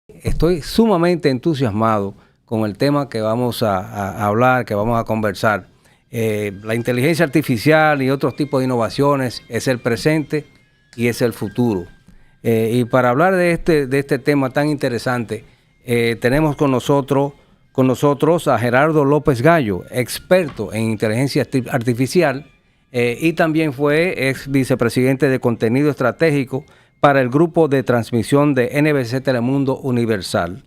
Estoy sumamente entusiasmado con el tema que vamos a hablar, que vamos a conversar. La inteligencia artificial y otros tipos de innovaciones es el presente y es el futuro. Y para hablar de este tema tan interesante, tenemos con nosotros a Gerardo López Gallo, experto en inteligencia artificial, y también fue ex vicepresidente de contenido estratégico para el grupo de transmisión de NBC Telemundo Universal.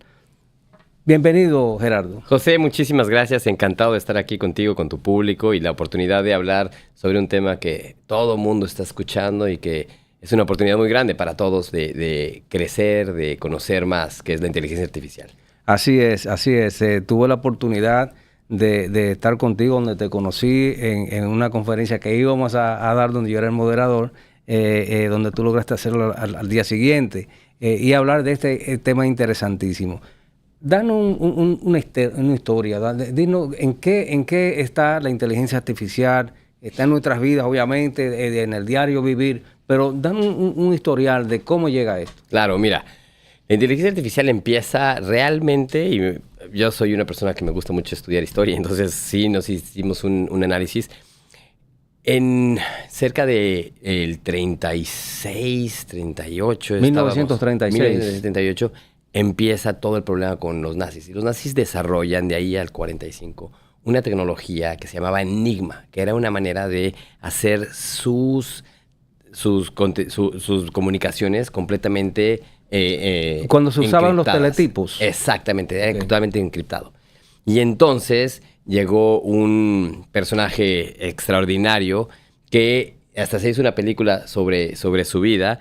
Bienvenido, Gerardo. José, muchísimas gracias. Encantado de estar aquí contigo, con tu público y la oportunidad de hablar sobre un tema que todo el mundo está escuchando y que es una oportunidad muy grande para todos de crecer, de conocer más, que es la inteligencia artificial. Así es, así es. Tuve la oportunidad de estar contigo donde te conocí en una conferencia que íbamos a dar donde yo era el moderador, donde tú lograste hacerlo al día siguiente y hablar de este tema interesantísimo. Danos una historia, dinos en qué está la inteligencia artificial, está en nuestras vidas, obviamente, en el diario vivir, pero danos un historial de cómo llega a esto. Claro, mira, la inteligencia artificial empieza realmente, y yo soy una persona que me gusta mucho estudiar historia, entonces sí nos hicimos un análisis. En cerca de el 36, 38... 1936. 1978 empieza todo el problema con los nazis. Y los nazis desarrollan de ahí al 45 una tecnología que se llamaba Enigma, que era una manera de hacer sus comunicaciones completamente... Cuando se usaban los teletipos. Exactamente, era totalmente encriptado. Y entonces llegó un personaje extraordinario que hasta se hizo una película sobre su vida,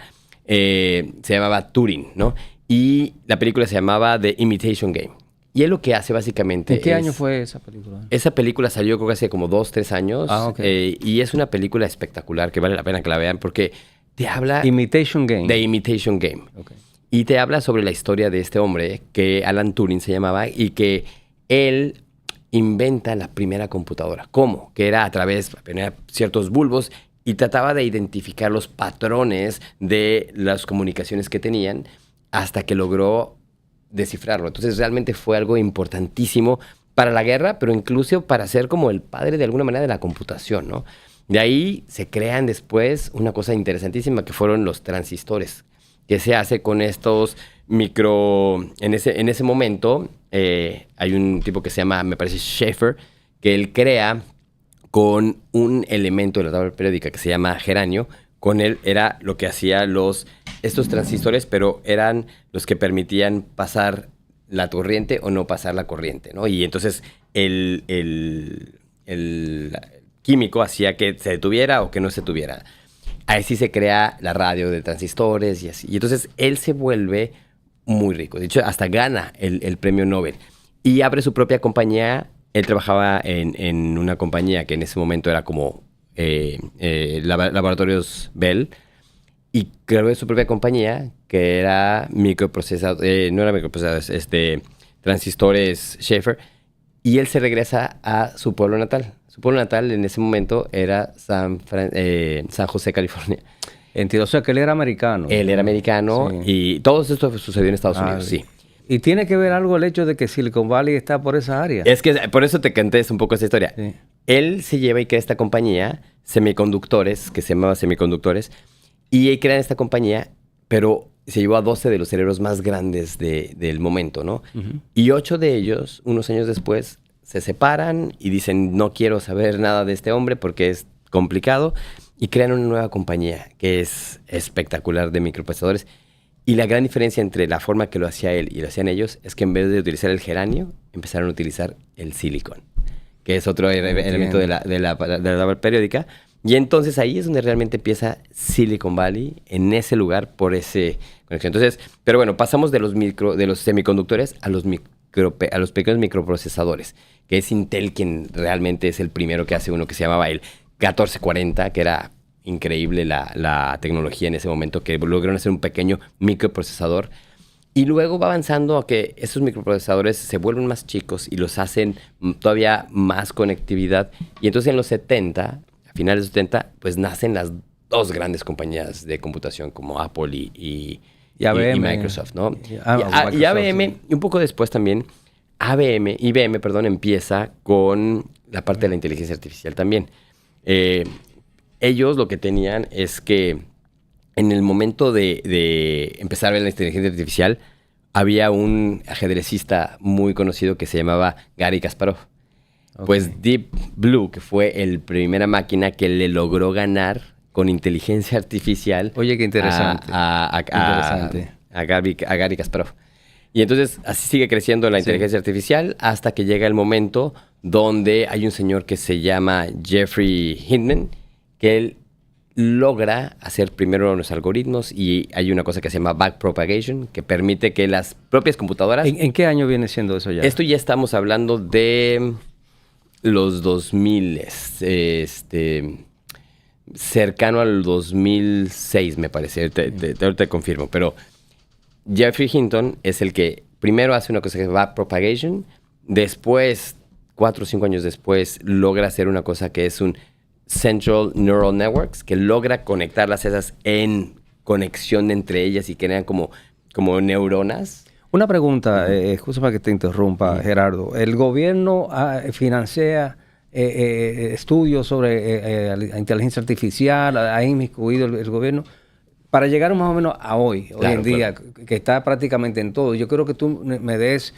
se llamaba Turing, ¿no? Y la película se llamaba The Imitation Game. Y él lo que hace básicamente ¿En qué año fue esa película? Esa película salió creo que hace como 2, 3 años. Ah, okay. Y es una película espectacular que vale la pena que la vean porque te habla... Imitation Game. The Imitation Game. Okay. Y te habla sobre la historia de este hombre, que Alan Turing se llamaba, y que él inventa la primera computadora. ¿Cómo? Que era a través de ciertos bulbos y trataba de identificar los patrones de las comunicaciones que tenían hasta que logró descifrarlo. Entonces realmente fue algo importantísimo para la guerra, pero incluso para ser como el padre de alguna manera de la computación, ¿no? De ahí se crean después una cosa interesantísima que fueron los transistores, que se hace con estos en ese momento hay un tipo que se llama, me parece, Schaefer, que él crea con un elemento de la tabla periódica que se llama geranio. Con él era lo que hacía estos transistores, pero eran los que permitían pasar la corriente o no pasar la corriente, ¿no? Y entonces el químico hacía que se detuviera o que no se detuviera. Ahí sí se crea la radio de transistores y así. Y entonces él se vuelve muy rico. De hecho, hasta gana el premio Nobel. Y abre su propia compañía. Él trabajaba en una compañía que en ese momento era como Laboratorios Bell. Y creó su propia compañía que era microprocesadores, no era microprocesadores, transistores Schaefer. Y él se regresa a su pueblo natal. Su pueblo natal en ese momento era San José, California. Entiendo, o sea que él era americano. Él era americano, sí. Y todo esto sucedió en Estados Unidos, sí. ¿Y tiene que ver algo el hecho de que Silicon Valley está por esa área? Es que por eso te conté un poco esa historia. Sí. Él se lleva y crea esta compañía, Semiconductores, que se llamaba Semiconductores, y crean esta compañía, pero se llevó a 12 de los cerebros más grandes del momento, ¿no? Uh-huh. Y 8 de ellos, unos años después, se separan y dicen, no quiero saber nada de este hombre porque es complicado, y crean una nueva compañía que es espectacular de microprocesadores. Y la gran diferencia entre la forma que lo hacía él y lo hacían ellos es que en vez de utilizar el geranio, empezaron a utilizar el silicon, que es otro elemento de la tabla periódica. Y entonces ahí es donde realmente empieza Silicon Valley, en ese lugar, por ese conexión. Entonces, pero bueno, pasamos de los semiconductores a los pequeños microprocesadores, que es Intel quien realmente es el primero que hace uno que se llamaba el 1440, que era increíble la tecnología en ese momento, que lograron hacer un pequeño microprocesador. Y luego va avanzando a que esos microprocesadores se vuelven más chicos y los hacen todavía más conectividad. Y entonces en los 70, a finales de los 70, pues nacen las dos grandes compañías de computación como Apple y IBM, Microsoft, ¿no? Microsoft, y IBM, sí. y un poco después también, IBM, perdón, empieza con la parte de la inteligencia artificial también. Ellos lo que tenían es que en el momento de empezar a ver la inteligencia artificial, había un ajedrecista muy conocido que se llamaba Garry Kasparov. Okay. Pues Deep Blue, que fue la primera máquina que le logró ganar con inteligencia artificial. Oye, qué interesante. A Garry Kasparov. Y entonces así sigue creciendo la inteligencia artificial hasta que llega el momento donde hay un señor que se llama Jeffrey Hinman, que él logra hacer primero los algoritmos y hay una cosa que se llama backpropagation, que permite que las propias computadoras... ¿En qué año viene siendo eso ya? Esto ya estamos hablando de los 2000, cercano al 2006 me parece, te confirmo, pero Jeffrey Hinton es el que primero hace una cosa que es backpropagation, después, 4 o 5 años después, logra hacer una cosa que es un Central Neural Networks, que logra conectarlas esas en conexión entre ellas y crean como neuronas. Una pregunta, excusa para que te interrumpa, Gerardo. ¿El gobierno financia estudios sobre inteligencia artificial? ¿Ha inmiscuido el gobierno? Para llegar más o menos a hoy en día, que está prácticamente en todo, yo quiero que tú me des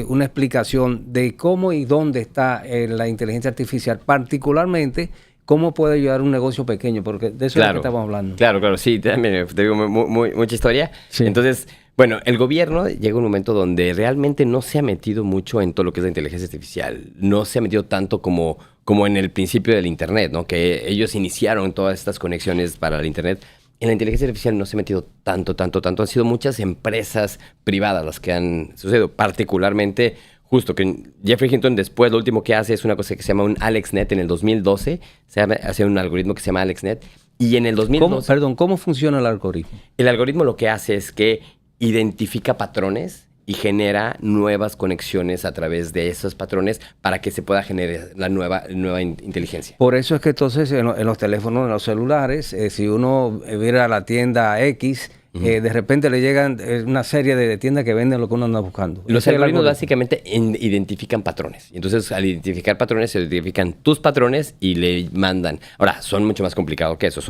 una explicación de cómo y dónde está la inteligencia artificial, particularmente cómo puede ayudar un negocio pequeño, porque de eso es lo que estamos hablando. Claro, sí, también te digo mucha historia. Sí. Entonces, bueno, el gobierno llega a un momento donde realmente no se ha metido mucho en todo lo que es la inteligencia artificial, no se ha metido tanto como en el principio del Internet, ¿no? Que ellos iniciaron todas estas conexiones para el Internet. En la inteligencia artificial no se ha metido tanto. Han sido muchas empresas privadas las que han sucedido, particularmente justo que Jeffrey Hinton después lo último que hace es una cosa que se llama un AlexNet en el 2012, hace un algoritmo que se llama AlexNet y en el 2012... ¿Cómo funciona el algoritmo? El algoritmo lo que hace es que identifica patrones y genera nuevas conexiones a través de esos patrones para que se pueda generar la nueva inteligencia. Por eso es que entonces en los teléfonos, en los celulares, si uno viera la tienda X, de repente le llegan una serie de tiendas que venden lo que uno anda buscando. Los algoritmos básicamente identifican patrones. Entonces, al identificar patrones, se identifican tus patrones y le mandan. Ahora, son mucho más complicados que eso.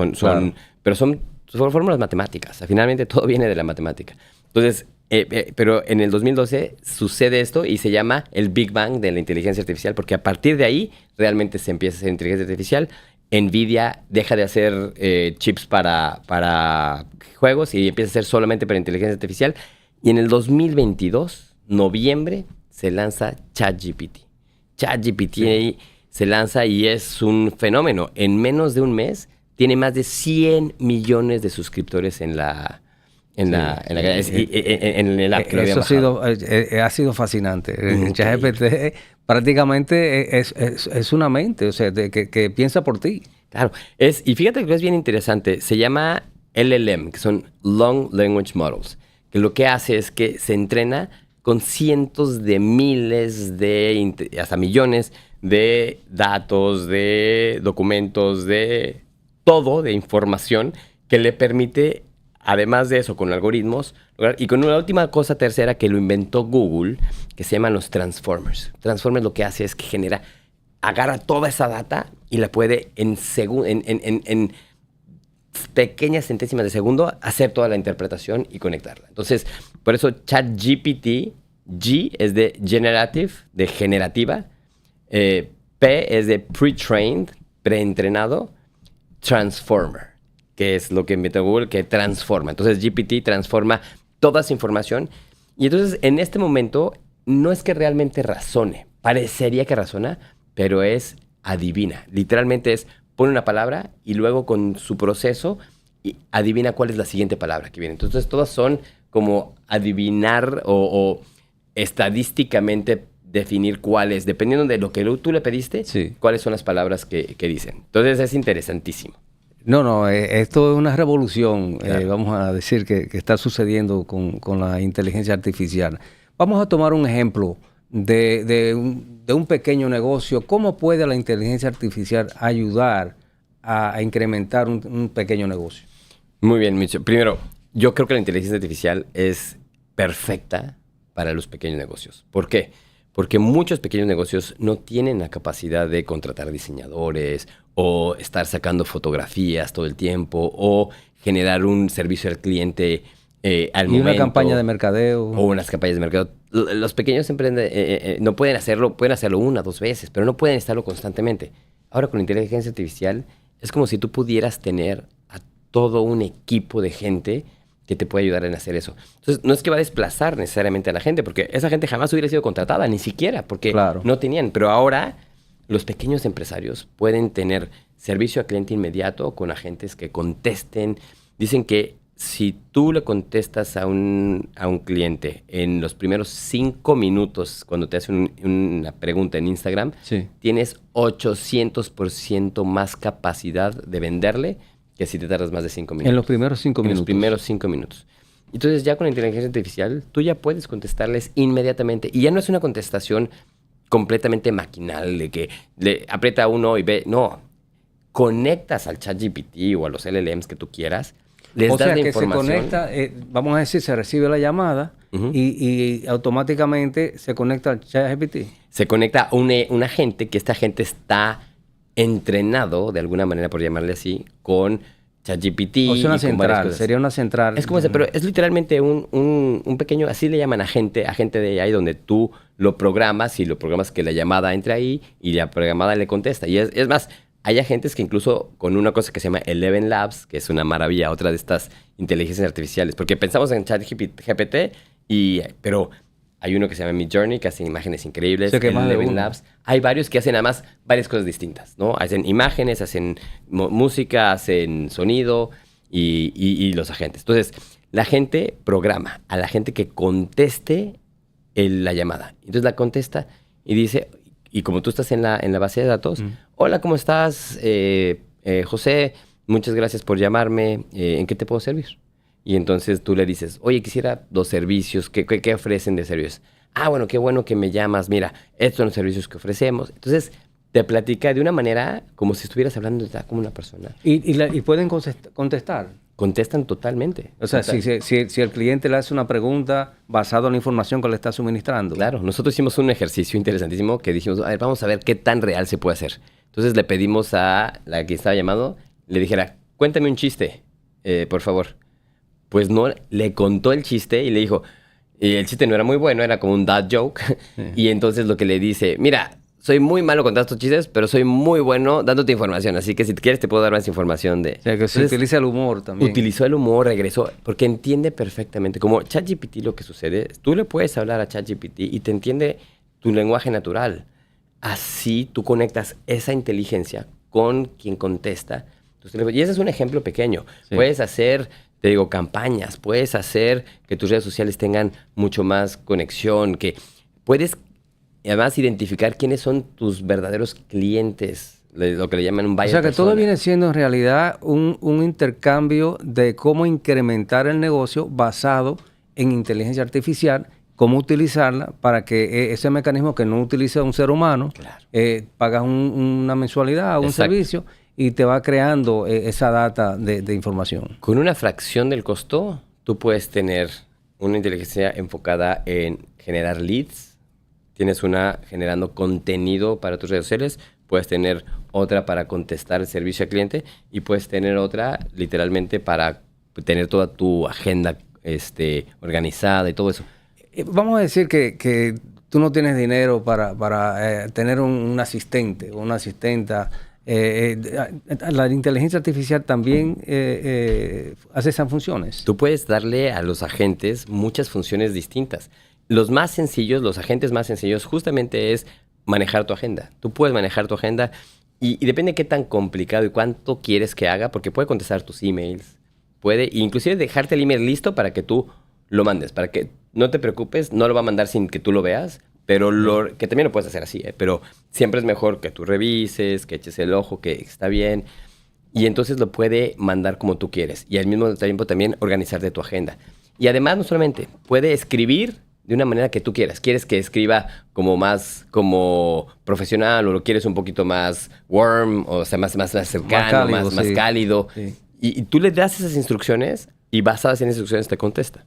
Pero son fórmulas matemáticas. Finalmente, todo viene de la matemática. Entonces, pero en el 2012 sucede esto y se llama el Big Bang de la inteligencia artificial, porque a partir de ahí realmente se empieza a hacer inteligencia artificial. NVIDIA deja de hacer chips para juegos y empieza a hacer solamente para inteligencia artificial. Y en el 2022, noviembre, se lanza ChatGPT. ChatGPT se lanza y es un fenómeno. En menos de un mes, tiene más de 100 millones de suscriptores en el app que lo había bajado. Ha sido fascinante. ChatGPT prácticamente es una mente, o sea, que piensa por ti. Claro. Y fíjate que es bien interesante. Se llama LLM, que son Long Language Models, que lo que hace es que se entrena con cientos de miles hasta millones de datos, de documentos, de todo, de información que le permite, además de eso, con algoritmos, y con una última cosa tercera que lo inventó Google, que se llaman los Transformers. Transformers lo que hace es que agarra toda esa data y la puede en pequeñas centésimas de segundo hacer toda la interpretación y conectarla. Entonces, por eso ChatGPT, G es de generative, de generativa, P es de pre-trained, preentrenado, transformer, que es lo que inventó Google, que transforma. Entonces, GPT transforma toda esa información. Y entonces, en este momento, no es que realmente razone. Parecería que razona, pero es adivina. Literalmente pone una palabra y luego con su proceso adivina cuál es la siguiente palabra que viene. Entonces, todas son como adivinar o estadísticamente definir cuáles, dependiendo de lo que tú le pediste, cuáles son las palabras que dicen. Entonces, es interesantísimo. No, esto es una revolución, claro. Vamos a decir, que está sucediendo con la inteligencia artificial. Vamos a tomar un ejemplo de un pequeño negocio. ¿Cómo puede la inteligencia artificial ayudar a incrementar un pequeño negocio? Muy bien, Micho. Primero, yo creo que la inteligencia artificial es perfecta para los pequeños negocios. ¿Por qué? Porque muchos pequeños negocios no tienen la capacidad de contratar diseñadores o estar sacando fotografías todo el tiempo o generar un servicio al cliente al momento. Y una campaña de mercadeo. O unas campañas de mercadeo. Los pequeños emprendedores no pueden hacerlo 1 o 2 veces, pero no pueden estarlo constantemente. Ahora con la inteligencia artificial es como si tú pudieras tener a todo un equipo de gente que te puede ayudar en hacer eso. Entonces, no es que va a desplazar necesariamente a la gente, porque esa gente jamás hubiera sido contratada, ni siquiera, porque no tenían. Pero ahora, los pequeños empresarios pueden tener servicio a cliente inmediato con agentes que contesten. Dicen que si tú le contestas a un cliente en los primeros 5 minutos, cuando te hace una pregunta en Instagram, tienes 800% más capacidad de venderle que si te tardas más de 5 minutos. En los primeros 5 minutos. En los primeros 5 minutos. Entonces ya con la inteligencia artificial, tú ya puedes contestarles inmediatamente. Y ya no es una contestación completamente maquinal de que le aprieta uno y ve. No. Conectas al ChatGPT o a los LLMs que tú quieras. Les das la información. Se conecta, vamos a decir, se recibe la llamada y automáticamente se conecta al ChatGPT. Se conecta a un agente, que este agente está entrenado, de alguna manera, por llamarle así, con ChatGPT. O sea, una central, sería una central. Es como ese, pero es literalmente un pequeño, así le llaman agente de AI, donde tú lo programas y lo programas que la llamada entre ahí y la programada le contesta. Y es más, hay agentes que incluso con una cosa que se llama Eleven Labs, que es una maravilla, otra de estas inteligencias artificiales, porque pensamos en ChatGPT, pero hay uno que se llama Midjourney, que hace imágenes increíbles. Eleven Labs. Hay varios que hacen además varias cosas distintas, ¿no? Hacen imágenes, hacen música, hacen sonido y los agentes. Entonces, la gente programa a la gente que conteste la llamada. Entonces la contesta y dice, y como tú estás en la base de datos, hola, ¿cómo estás? José, muchas gracias por llamarme. ¿En qué te puedo servir? Y entonces tú le dices, oye, quisiera 2 servicios. ¿Qué ofrecen de servicios? Ah, bueno, qué bueno que me llamas. Mira, estos son los servicios que ofrecemos. Entonces, te platica de una manera como si estuvieras hablando como una persona. ¿Y pueden contestar? Contestan totalmente. O sea, si el cliente le hace una pregunta basada en la información que le está suministrando. Claro. Nosotros hicimos un ejercicio interesantísimo que dijimos, a ver, vamos a ver qué tan real se puede hacer. Entonces, le pedimos a la que estaba llamando, le dijera, cuéntame un chiste, por favor. Pues no, le contó el chiste y le dijo, y el chiste no era muy bueno, era como un dad joke. Y entonces lo que le dice, mira, soy muy malo contando estos chistes, pero soy muy bueno dándote información. Así que si quieres te puedo dar más información de... O sea, que se utiliza el humor también. Utilizó el humor, regresó, porque entiende perfectamente. Como ChatGPT lo que sucede, tú le puedes hablar a ChatGPT y te entiende tu lenguaje natural. Así tú conectas esa inteligencia con quien contesta. Y ese es un ejemplo pequeño. Puedes hacer... Te digo, campañas, puedes hacer que tus redes sociales tengan mucho más conexión, que puedes además identificar quiénes son tus verdaderos clientes, lo que le llaman un buyer persona. O sea, que todo viene siendo en realidad un intercambio de cómo incrementar el negocio basado en inteligencia artificial, cómo utilizarla para que ese mecanismo que no utiliza un ser humano, pagas una mensualidad o un servicio, y te va creando esa data de información. Con una fracción del costo, tú puedes tener una inteligencia enfocada en generar leads. Tienes una generando contenido para tus redes sociales. Puedes tener otra para contestar el servicio al cliente. Y puedes tener otra, literalmente, para tener toda tu agenda organizada y todo eso. Vamos a decir que tú no tienes dinero para tener un asistente o una asistenta. La inteligencia artificial también hace esas funciones. Tú puedes darle a los agentes muchas funciones distintas. Los agentes más sencillos justamente es manejar tu agenda. Tú puedes manejar tu agenda y depende de qué tan complicado y cuánto quieres que haga, porque puede contestar tus emails, puede inclusive dejarte el email listo para que tú lo mandes, para que no te preocupes, no lo va a mandar sin que tú lo veas. Pero que también lo puedes hacer así, pero siempre es mejor que tú revises, que eches el ojo, que está bien. Y entonces lo puede mandar como tú quieres. Y al mismo tiempo también organizarte tu agenda. Y además, no solamente, puede escribir de una manera que tú quieras. ¿Quieres que escriba más como profesional o lo quieres un poquito más warm, o sea, más cercano, más cálido? Sí. Y tú le das esas instrucciones y basadas en instrucciones te contesta.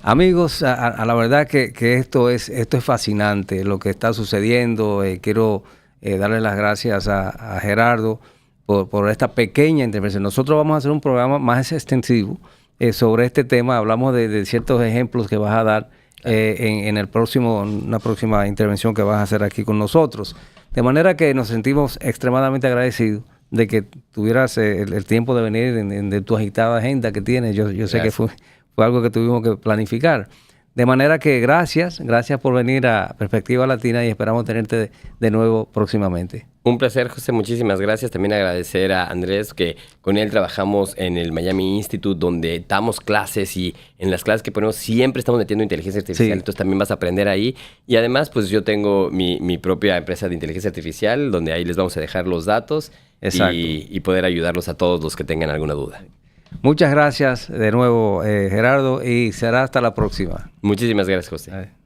Amigos, a la verdad que esto es fascinante lo que está sucediendo. Quiero darle las gracias a Gerardo por esta pequeña intervención. Nosotros vamos a hacer un programa más extensivo sobre este tema. Hablamos de ciertos ejemplos que vas a dar en una próxima intervención que vas a hacer aquí con nosotros. De manera que nos sentimos extremadamente agradecidos de que tuvieras el tiempo de venir de tu agitada agenda que tienes. Yo sé que fue algo que tuvimos que planificar. De manera que gracias por venir a Perspectiva Latina y esperamos tenerte de nuevo próximamente. Un placer, José, muchísimas gracias. También agradecer a Andrés, que con él trabajamos en el Miami Institute, donde damos clases y en las clases que ponemos siempre estamos metiendo inteligencia artificial, entonces también vas a aprender ahí. Y además, pues yo tengo mi propia empresa de inteligencia artificial, donde ahí les vamos a dejar los datos y poder ayudarlos a todos los que tengan alguna duda. Muchas gracias de nuevo, Gerardo, y será hasta la próxima. Muchísimas gracias, José.